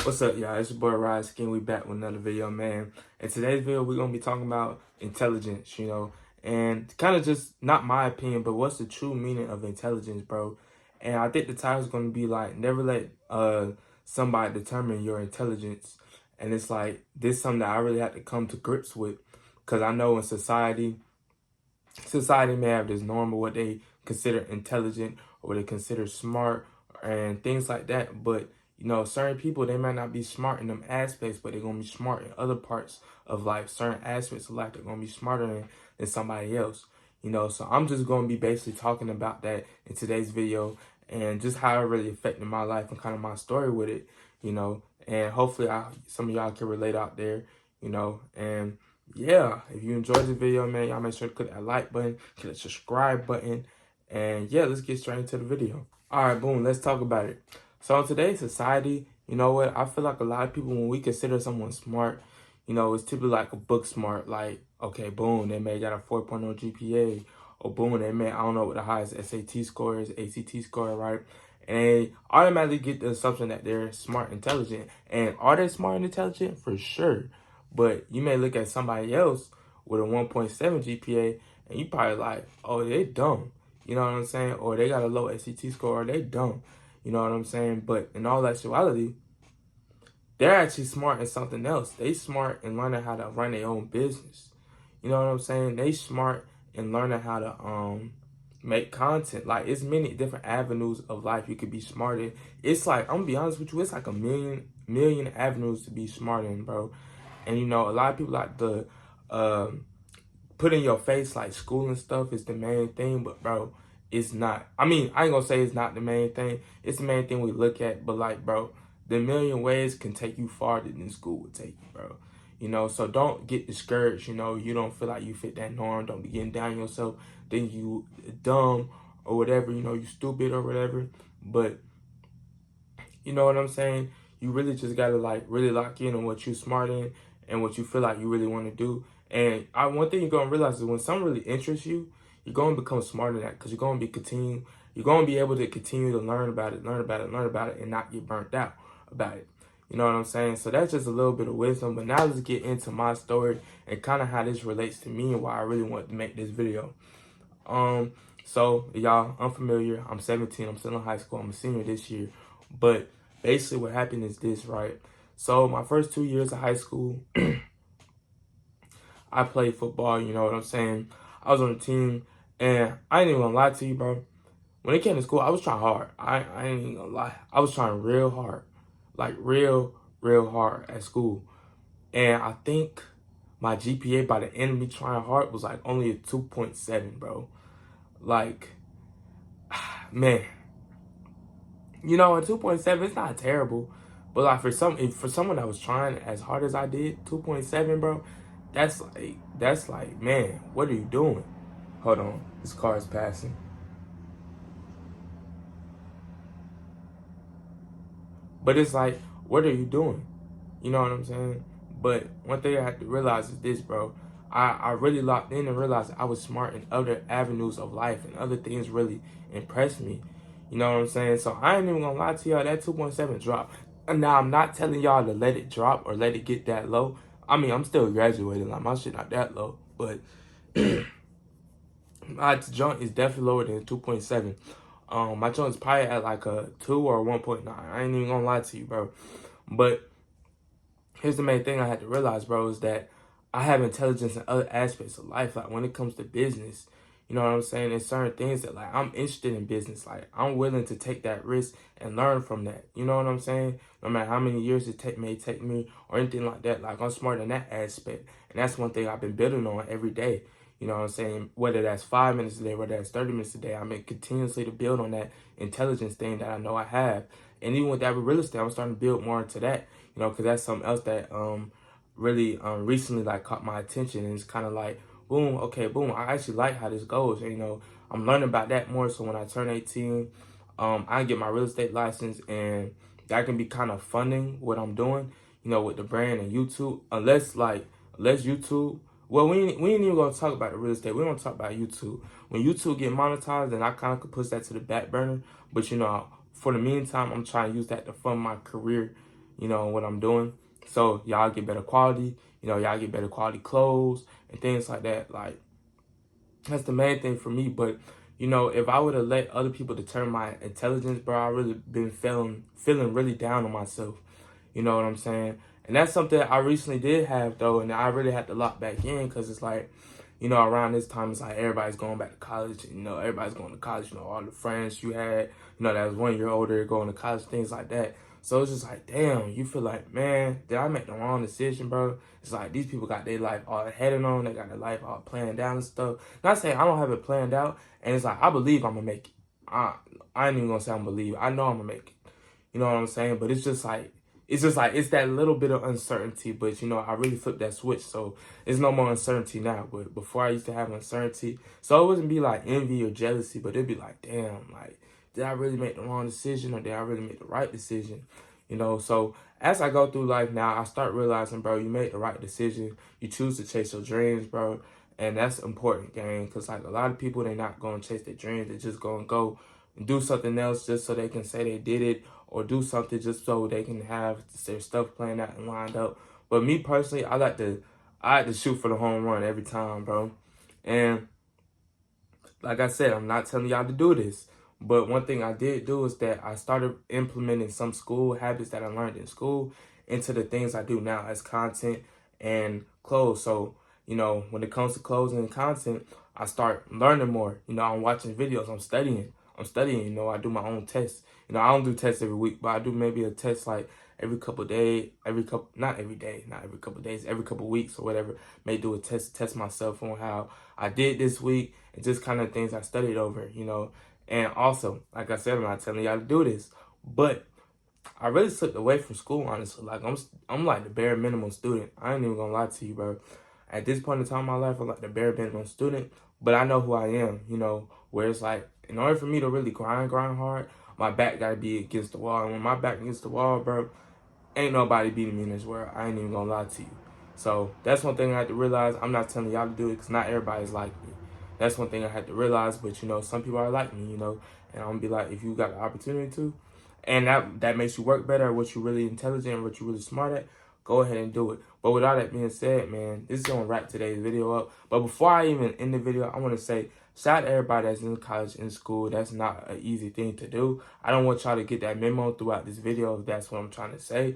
What's up, y'all? It's your boy RODSKII. We back with another video, man. In today's video, we're gonna be talking about intelligence, and kind of just not my opinion, but what's the true meaning of intelligence, bro? And I think the title is gonna be like, never let somebody determine your intelligence. And it's like this is something that I really had to come to grips with, because I know in society may have this norm of what they consider intelligent or what they consider smart and things like that. But certain people, they might not be smart in them aspects, but they're gonna be smart in other parts of life. Certain aspects of life they're gonna be smarter than somebody else. So I'm just gonna be basically talking about that in today's video and just how it really affected my life and kind of my story with it. And hopefully some of y'all can relate out there. And yeah, if you enjoyed the video, man, y'all make sure to click that like button, click the subscribe button, and yeah, let's get straight into the video. All right, boom, let's talk about it. So in today's society, you know what, I feel like a lot of people, when we consider someone smart, it's typically like a book smart, like, okay, boom, they may got a 4.0 GPA, or boom, they may, I don't know what the highest SAT score is, ACT score, right? And they automatically get the assumption that they're smart, intelligent. And are they smart and intelligent? For sure. But you may look at somebody else with a 1.7 GPA and you probably like, oh, they dumb. You know what I'm saying? Or they got a low SAT score, or they dumb. You know what I'm saying? But in all actuality, they're actually smart in something else. They smart in learning how to run their own business. You know what I'm saying? They smart in learning how to make content. Like, it's many different avenues of life you could be smart in. It's like, I'm gonna be honest with you, it's like a million avenues to be smart in, bro. And a lot of people like to put in your face like school and stuff is the main thing, but bro, it's not. I mean, I ain't gonna say it's not the main thing. It's the main thing we look at, but like, bro, the million ways can take you farther than school would take you, bro. So don't get discouraged. You don't feel like you fit that norm. Don't be getting down on yourself, think you dumb or whatever, you stupid or whatever. But you know what I'm saying? You really just gotta like really lock in on what you're smart in and what you feel like you really want to do. And one thing you're gonna realize is when something really interests you, you're gonna become smarter at that, because you're gonna be able to continue to learn about it, and not get burnt out about it. You know what I'm saying? So that's just a little bit of wisdom. But now let's get into my story and kind of how this relates to me and why I really wanted to make this video. So y'all unfamiliar, I'm 17, I'm still in high school, I'm a senior this year. But basically what happened is this, right? So my first 2 years of high school, I played football, you know what I'm saying? I was on the team, and I ain't even gonna lie to you, bro. When it came to school, I was trying hard. I ain't even gonna lie. I was trying real hard. Like real hard at school. And I think my GPA by the end of me trying hard was like only a 2.7, bro. Like, man. A 2.7, it's not terrible. But like for someone that was trying as hard as I did, 2.7, bro, that's like, man, what are you doing? Hold on, this car is passing. But it's like, what are you doing? You know what I'm saying? But one thing I had to realize is this, bro. I really locked in and realized I was smart in other avenues of life, and other things really impressed me. You know what I'm saying? So I ain't even gonna lie to y'all, that 2.7 drop. And now I'm not telling y'all to let it drop or let it get that low. I mean, I'm still graduating, like my shit not that low, but my joint is definitely lower than 2.7. My joint is probably at like a 2 or 1.9. I ain't even gonna lie to you, bro. But here's the main thing I had to realize, bro, is that I have intelligence in other aspects of life. Like when it comes to business, you know what I'm saying? There's certain things that like I'm interested in business. Like I'm willing to take that risk and learn from that. You know what I'm saying? No matter how many years it may take me or anything like that. Like I'm smart in that aspect. And that's one thing I've been building on every day. You know what I'm saying? Whether that's 5 minutes a day, whether that's 30 minutes a day, I'm continuously to build on that intelligence thing that I know I have. And even with that with real estate, I'm starting to build more into that, because that's something else that really recently like caught my attention. And it's kind of like, boom, okay, boom, I actually like how this goes. And, I'm learning about that more. So when I turn 18, I get my real estate license, and that can be kind of funding what I'm doing, with the brand and YouTube. Unless YouTube, well, we ain't even gonna talk about the real estate. We don't talk about YouTube. When YouTube get monetized, then I kind of could push that to the back burner. But for the meantime, I'm trying to use that to fund my career, you know, what I'm doing. So y'all get better quality, you know, y'all get better quality clothes and things like that. Like, that's the main thing for me. But, you know, if I would have let other people determine my intelligence, bro, I really been feeling really down on myself. You know what I'm saying? And that's something I recently did have, though, and I really had to lock back in because it's like, you know, around this time, it's like everybody's going back to college. You know, everybody's going to college. You know, all the friends you had, you know, that was 1 year older going to college, things like that. So it's just like, damn, you feel like, man, did I make the wrong decision, bro? It's like these people got their life all headed on. They got their life all planned out and stuff. Not saying I don't have it planned out. And it's like, I believe I'm going to make it. I ain't even going to say I'm going to believe. I know I'm going to make it. You know what I'm saying? But it's just like, it's that little bit of uncertainty, but, you know, I really flipped that switch, so there's no more uncertainty now. But before, I used to have uncertainty, so it wouldn't be like envy or jealousy, but it'd be like, damn, like, did I really make the wrong decision, or did I really make the right decision? You know, so as I go through life now, I start realizing, bro, you made the right decision. You choose to chase your dreams, bro, and that's important, gang, because, like, a lot of people, they're not going to chase their dreams. They're just going to go and do something else just so they can say they did it, or do something just so they can have their stuff planned out and lined up. But me personally, I like to shoot for the home run every time, bro. And like I said, I'm not telling y'all to do this. But one thing I did do is that I started implementing some school habits that I learned in school into the things I do now as content and clothes. So, you know, when it comes to clothes and content, I start learning more. You know, I'm watching videos, I'm studying, you know, I do my own tests. You know, I don't do tests every week, but I do maybe a test like every couple of days, not every day, not every couple of days, every couple of weeks or whatever. May do a test myself on how I did this week and just kind of things I studied over, you know. And also, like I said, I'm not telling y'all to do this, but I really slipped away from school, honestly. Like, I'm like the bare minimum student. I ain't even gonna lie to you, bro. At this point in time in my life, I'm like the bare minimum student, but I know who I am, you know, where it's like, in order for me to really grind hard, my back gotta be against the wall. And when my back against the wall, bro, ain't nobody beating me in this world. I ain't even gonna lie to you. So that's one thing I had to realize. I'm not telling y'all to do it because not everybody's like me. That's one thing I had to realize. But, you know, some people are like me, you know. And I'm gonna be like, if you got the opportunity to, and that makes you work better at what you're really intelligent and what you're really smart at, go ahead and do it. But with all that being said, man, this is gonna wrap today's video up. But before I even end the video, I want to say, shout out to everybody that's in college, in school. That's not an easy thing to do. I don't want y'all to get that memo throughout this video if that's what I'm trying to say.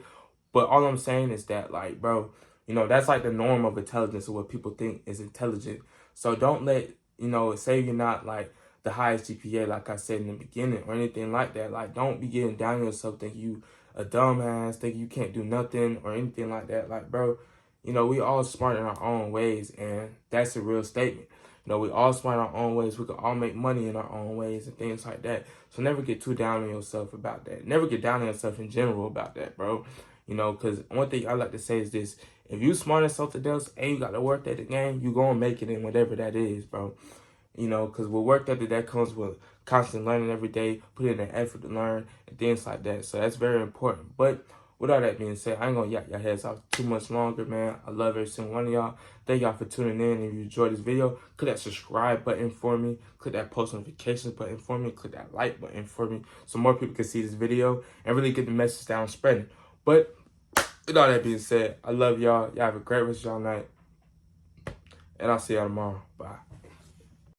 But all I'm saying is that, like, bro, you know, that's like the norm of intelligence or what people think is intelligent. So don't let, you know, say you're not like the highest GPA, like I said in the beginning, or anything like that. Like, don't be getting down on yourself, think you a dumbass, think you can't do nothing or anything like that. Like, bro, you know, we all smart in our own ways, and that's a real statement. You know, we all smart in our own ways. We can all make money in our own ways and things like that. So never get too down on yourself about that. Never get down on yourself in general about that, bro. You know, because one thing I like to say is this: if you smart in something else and you got to work at the game, you gonna make it in whatever that is, bro. You know, because with work ethic, that comes with constant learning every day, putting in the effort to learn, and things like that. So that's very important. But with all that being said, I ain't going to yak your heads off too much longer, man. I love every single one of y'all. Thank y'all for tuning in. If you enjoyed this video, click that subscribe button for me. Click that post notifications button for me. Click that like button for me so more people can see this video and really get the message down spreading. But with all that being said, I love y'all. Y'all have a great rest of y'all night. And I'll see y'all tomorrow. Bye.